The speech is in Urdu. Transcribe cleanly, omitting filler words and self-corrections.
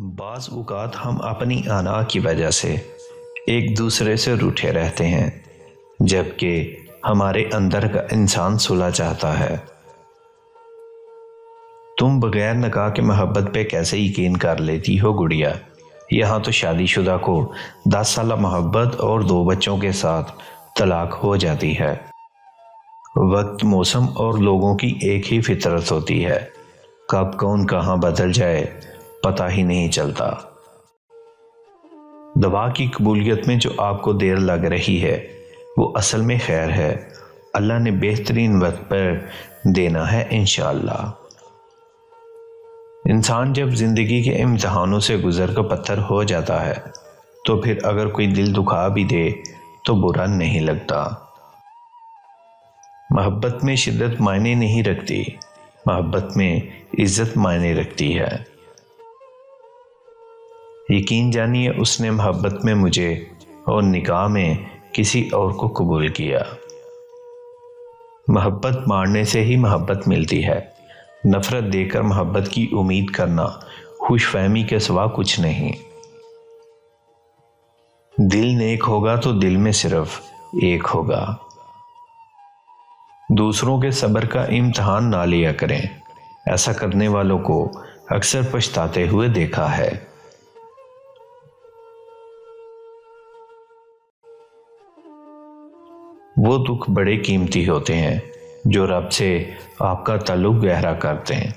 بعض اوقات ہم اپنی انا کی وجہ سے ایک دوسرے سے روٹھے رہتے ہیں، جبکہ ہمارے اندر کا انسان صلح چاہتا ہے۔ تم بغیر نکاح کے محبت پہ کیسے یقین کر لیتی ہو گڑیا؟ یہاں تو شادی شدہ کو 10 سالہ محبت اور 2 بچوں کے ساتھ طلاق ہو جاتی ہے۔ وقت، موسم اور لوگوں کی ایک ہی فطرت ہوتی ہے، کب کون کہاں بدل جائے پتہ ہی نہیں چلتا۔ دعا کی قبولیت میں جو آپ کو دیر لگ رہی ہے وہ اصل میں خیر ہے، اللہ نے بہترین وقت پر دینا ہے انشاءاللہ۔ انسان جب زندگی کے امتحانوں سے گزر کر پتھر ہو جاتا ہے تو پھر اگر کوئی دل دکھا بھی دے تو برا نہیں لگتا۔ محبت میں شدت معنی نہیں رکھتی، محبت میں عزت معنی رکھتی ہے۔ یقین جانیے اس نے محبت میں مجھے اور نکاح میں کسی اور کو قبول کیا۔ محبت مارنے سے ہی محبت ملتی ہے، نفرت دے کر محبت کی امید کرنا خوش فہمی کے سوا کچھ نہیں۔ دل نیک ہوگا تو دل میں صرف ایک ہوگا۔ دوسروں کے صبر کا امتحان نہ لیا کریں، ایسا کرنے والوں کو اکثر پچھتاتے ہوئے دیکھا ہے۔ وہ دکھ بڑے قیمتی ہوتے ہیں جو رب سے آپ کا تعلق گہرا کرتے ہیں۔